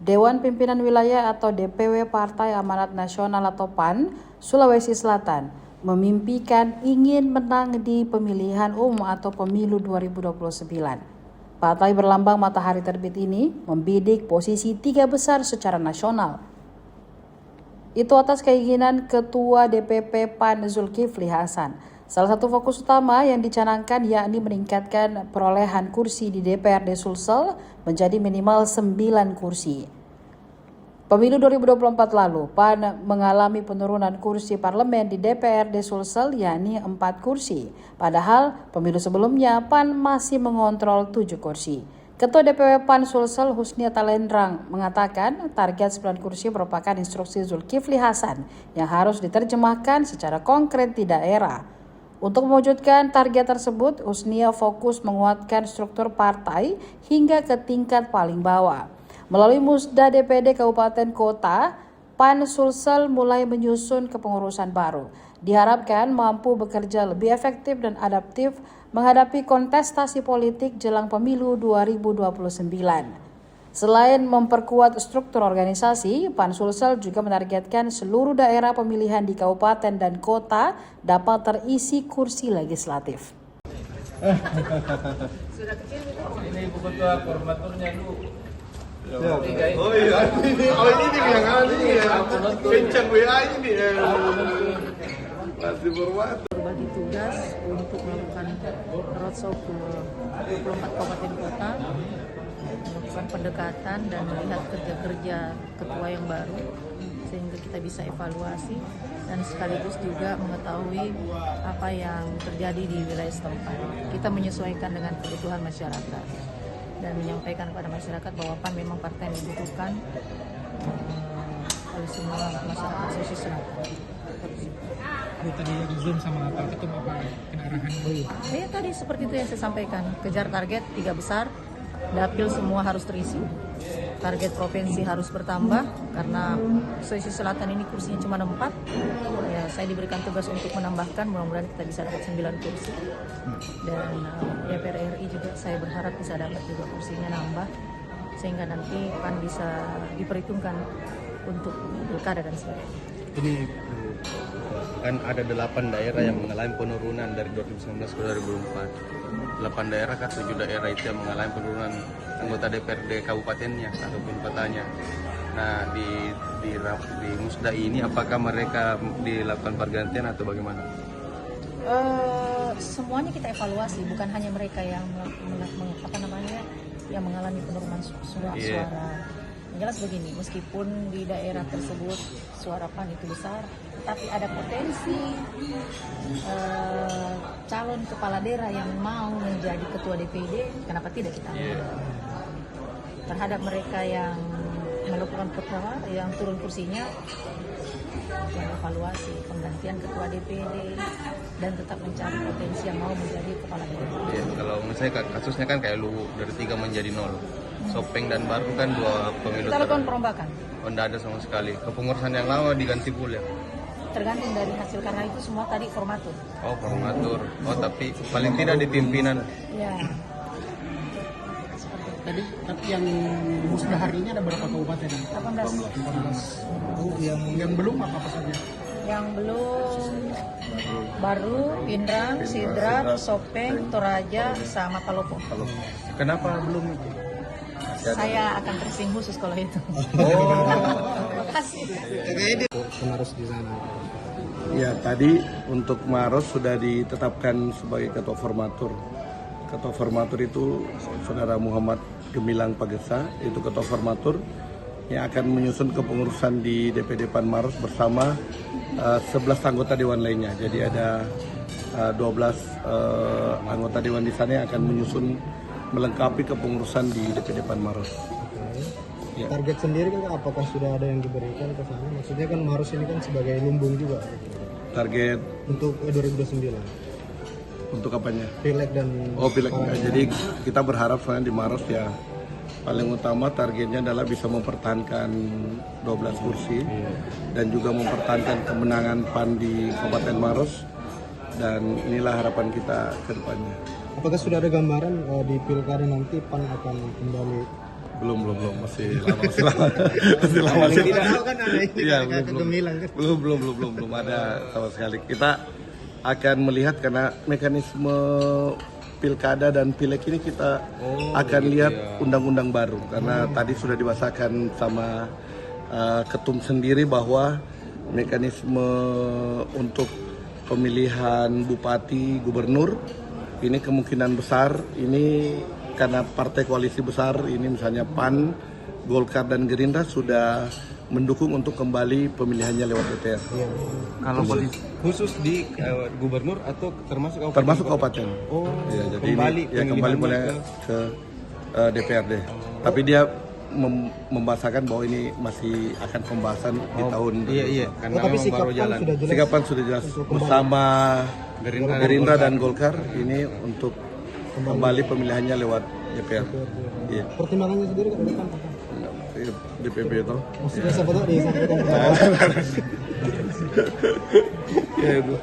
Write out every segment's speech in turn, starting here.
Dewan Pimpinan Wilayah atau DPW Partai Amanat Nasional atau PAN Sulawesi Selatan memimpikan ingin menang di pemilihan umum atau pemilu 2029. Partai berlambang matahari terbit ini membidik posisi 3 besar secara nasional. Itu atas keinginan Ketua DPP PAN Zulkifli Hasan. Salah satu fokus utama yang dicanangkan yakni meningkatkan perolehan kursi di DPRD Sulsel menjadi minimal 9 kursi. Pemilu 2024 lalu, PAN mengalami penurunan kursi parlemen di DPRD Sulsel yakni 4 kursi. Padahal pemilu sebelumnya PAN masih mengontrol 7 kursi. Ketua DPW PAN Sulsel Husnia Talendrang mengatakan target 9 kursi merupakan instruksi Zulkifli Hasan yang harus diterjemahkan secara konkret di daerah. Untuk mewujudkan target tersebut, Husnia fokus menguatkan struktur partai hingga ke tingkat paling bawah. Melalui Musda DPD Kabupaten Kota, PAN Sulsel mulai menyusun kepengurusan baru. Diharapkan mampu bekerja lebih efektif dan adaptif menghadapi kontestasi politik jelang pemilu 2029. Selain memperkuat struktur organisasi, PAN Sulsel juga menargetkan seluruh daerah pemilihan di kabupaten dan kota dapat terisi kursi legislatif. Ini buku ketua koordinatornya dulu. Oh iya, ini yang ada nih ya. Kencang WA ini ya. Masih berwaktu. Berbagi tugas untuk melakukan roadshow ke 24 kabupaten kota, melakukan pendekatan dan melihat kerja-kerja ketua yang baru sehingga kita bisa evaluasi dan sekaligus juga mengetahui apa yang terjadi di wilayah setempat. Kita menyesuaikan dengan kebutuhan masyarakat dan menyampaikan kepada masyarakat bahwa PAN memang partai yang dibutuhkan oleh semua masyarakat Sulawesi Selatan. Tadi yang Zoom sama Pak Ketum apa kena arahan dulu? Ya tadi seperti itu yang saya sampaikan, kejar target 3 besar, dapil semua harus terisi, target provinsi harus bertambah karena Sulawesi Selatan ini kursinya cuma 4. Ya, saya diberikan tugas untuk menambahkan, mudah-mudahan kita bisa dapat 9 kursi. Dan DPR RI juga saya berharap bisa dapat juga kursinya nambah sehingga nanti PAN bisa diperhitungkan untuk pilkada dan sebagainya. Ini kan ada 8 daerah yang mengalami penurunan dari 2019 ke 2024. 8 daerah kan 7 daerah itu yang mengalami penurunan anggota DPRD kabupatennya ataupun kotanya. Nah di Musda ini apakah mereka dilakukan pergantian atau bagaimana? Semuanya kita evaluasi, bukan hanya mereka yang yang mengalami penurunan suara. Yang jelas begini, meskipun di daerah tersebut suara PAN itu besar, tetapi ada potensi calon kepala daerah yang mau menjadi ketua DPD, kenapa tidak kita ambil? Terhadap mereka yang melakukan perkara, yang turun kursinya, evaluasi penggantian ketua DPD dan tetap mencari potensi yang mau menjadi kepala daerah. Ya, kalau menurut saya kasusnya kan kayak lu dari 3 menjadi 0. Sopeng dan Baru kan 2 pemilu. Kita lakukan perombakan. Tidak ada sama sekali. Kepengurusan yang lama diganti pula. Tergantung dari hasil karena itu semua tadi formatur. Oh, formatur. Oh, tapi paling tidak di pimpinan. Ya. Tapi yang musda hari ini ada berapa kabupaten? 18. 18. Oh, yang belum apa saja? Yang belum Baru, Pindrang, Sidrap, Sopeng, Toraja, sama Palopo. Kenapa belum itu? Saya akan tersinggung khusus kalau itu. Terima kasih. Pengarus di sana. Ya, tadi untuk Maros sudah ditetapkan sebagai ketua formatur. Ketua formatur itu Saudara Muhammad Gemilang Pagesa, itu ketua formatur yang akan menyusun kepengurusan di DPD PAN Maros bersama 11 anggota dewan lainnya. Jadi ada 12 anggota dewan di sana yang akan menyusun melengkapi kepengurusan di DPD PAN Maros. Ya. Target sendiri kan apakah sudah ada yang diberikan ke sana? Maksudnya kan Maros ini kan sebagai lumbung juga. Target Untuk 2029. untuk apanya? Pileg dan Pileg. Jadi kita berharap soalnya di Maros ya paling utama targetnya adalah bisa mempertahankan 12 kursi dan juga mempertahankan kemenangan PAN di Kabupaten Maros, dan inilah harapan kita ke depannya. Apakah sudah ada gambaran di pilkada nanti PAN akan kembali Belum, masih lama. Masih lama. Paling tidak tahu kan ada ini Iya, ke Gemilang kan. belum ada sama sekali. Kita akan melihat karena mekanisme pilkada dan pileg ini kita akan lihat undang-undang baru karena tadi sudah dibahasakan sama ketum sendiri bahwa mekanisme untuk pemilihan bupati, gubernur ini kemungkinan besar ini karena partai koalisi besar ini misalnya PAN, Golkar dan Gerindra sudah mendukung untuk kembali pemilihannya lewat DPR. Kalau khusus di gubernur atau termasuk kabupaten? Termasuk kabupaten. Oh, ya, jadi kembali kembali boleh ke DPRD. Tapi dia membahasakan bahwa ini masih akan pembahasan di tahun. Iya, karena Tapi memang baru jalan. Sikapan sudah jelas bersama Gerindra dan Golkar ini untuk kembali pemilihannya lewat DPR. Iya. Pertimbangannya sendiri kan depan apa? DPP itu. Maksudnya siapa tahu disampaikan. Ya, itu.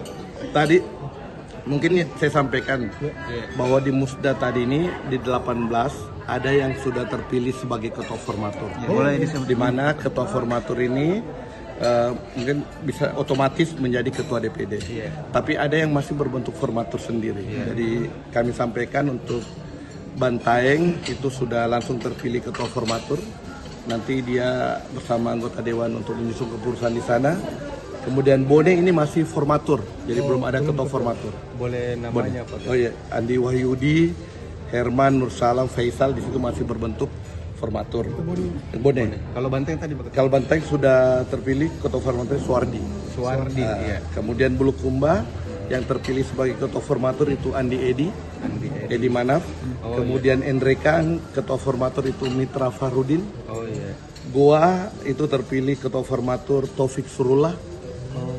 Tadi mungkin saya sampaikan bahwa di Musda tadi ini di 18 ada yang sudah terpilih sebagai ketua formatur. Di mana ketua formatur ini mungkin bisa otomatis menjadi ketua DPD. Tapi ada yang masih berbentuk formatur sendiri. Jadi kami sampaikan untuk Bantaeng itu sudah langsung terpilih ketua formatur. Nanti dia bersama anggota dewan untuk menyusun keputusan di sana. Kemudian Bone ini masih formatur, jadi belum ada ketua formatur. Boleh namanya Pak? Oh iya, Andi Wahyudi, Herman, Nursalam, Faisal di situ masih berbentuk formatur. Bone. Kalau Banteng tadi Pak? Kalau Banteng sudah terpilih ketua formatur Suwardi. Iya. Kemudian Bulukumba yang terpilih sebagai ketua formatur itu Andi Edi Manaf. Kemudian Endreka ketua formatur itu Mitra Farudin. Oh iya. Goa itu terpilih ketua formatur Taufik Surullah.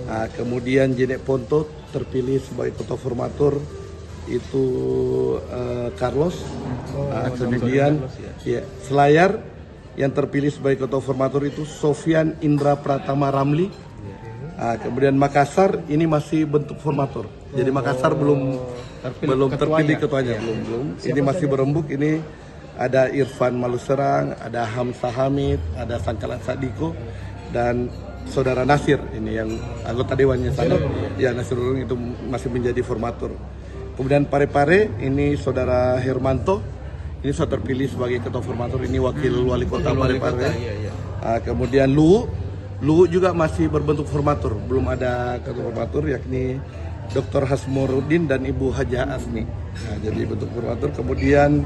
Kemudian Jenek Ponto terpilih sebagai ketua formatur itu Carlos. Kemudian Selayar yang terpilih sebagai ketua formatur itu Sofian Indra Pratama Ramli. Kemudian Makassar ini masih bentuk formatur. Jadi Makassar belum terpilih ketuanya, belum. Ini masih berembuk. Ini ada Irfan Maluserang, ada Hamzah Hamid, ada Sangkalan Sadiko dan Saudara Nasir ini yang anggota dewannya sana. Ya, Nasir Urung itu masih menjadi formatur. Kemudian Parepare ini Saudara Hermanto, ini sudah terpilih sebagai ketua formatur. Ini wakil wali kota Parepare. Kemudian Luwu juga masih berbentuk formatur, belum ada ketua formatur yakni Dr. Hasmurudin dan Ibu Haja Asmi. Jadi bentuk formatur. Kemudian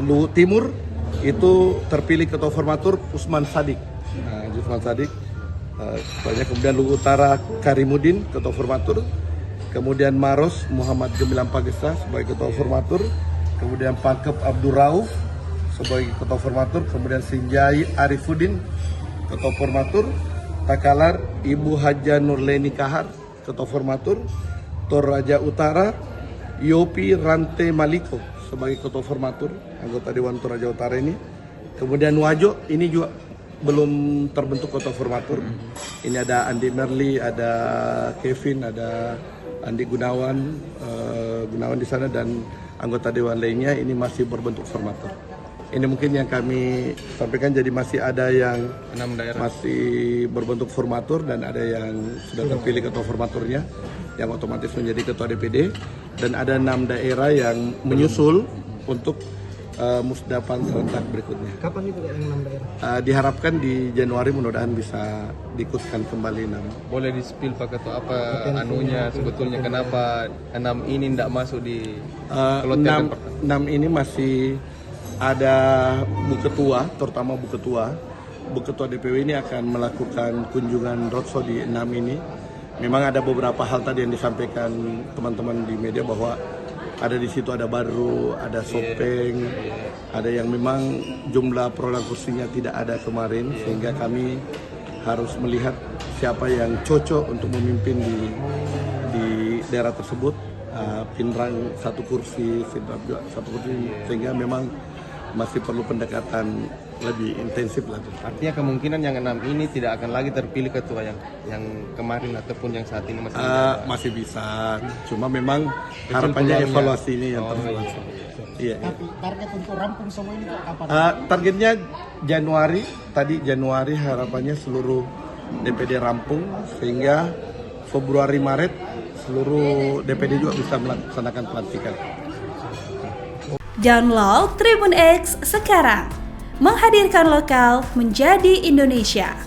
Luwu Timur itu terpilih ketua formatur Usman Sadik. Usman Sadik. Kemudian Luwu Utara Karimudin ketua formatur. Kemudian Maros Muhammad Gemilang Pagesa sebagai ketua formatur. Kemudian Pangkep Abdul Rauf sebagai ketua formatur. Kemudian Sinjai Arifudin ketua formatur. Takalar Ibu Haja Nurleni Kahar ketua formatur. Toraja Utara Yopi Rante Maliko sebagai ketua formatur anggota Dewan Toraja Utara ini. Kemudian Wajo ini juga belum terbentuk ketua formatur. Ini ada Andi Merli, ada Kevin, ada Andi Gunawan di sana dan anggota dewan lainnya ini masih berbentuk formatur. Ini mungkin yang kami sampaikan, jadi masih ada yang 6 daerah masih berbentuk formatur dan ada yang sudah terpilih ketua formaturnya yang otomatis menjadi ketua DPD dan ada 6 daerah yang menyusul untuk musdapan serentak berikutnya. Kapan itu yang 6 daerah? Diharapkan di Januari mudah-mudahan bisa diikutkan kembali 6. boleh di-spill Pak Ketua apa anunya sebetulnya kenapa 6 ini tidak masuk di kloter 6 ini masih ada Bu Ketua, terutama Bu Ketua DPW ini akan melakukan kunjungan roadshow di 6 ini. Memang ada beberapa hal tadi yang disampaikan teman-teman di media bahwa ada di situ ada Baru, ada Sopeng, ada yang memang jumlah perolehan kursinya tidak ada kemarin, sehingga kami harus melihat siapa yang cocok untuk memimpin di daerah tersebut. Pindrang 1 kursi, Sidrap juga 1 kursi, sehingga memang masih perlu pendekatan lebih intensif lagi. Artinya kemungkinan yang 6 ini tidak akan lagi terpilih ketua yang kemarin ataupun yang saat ini masih menjabat. Masih bisa, cuma memang harapannya peluangnya. evaluasi ini yang terus iya. berlangsung. Iya. Tapi target untuk rampung semua ini kapan? Targetnya Januari, tadi Januari harapannya seluruh DPD rampung sehingga Februari Maret seluruh DPD juga bisa melaksanakan pelantikan. Download Tribun X sekarang, menghadirkan lokal menjadi Indonesia.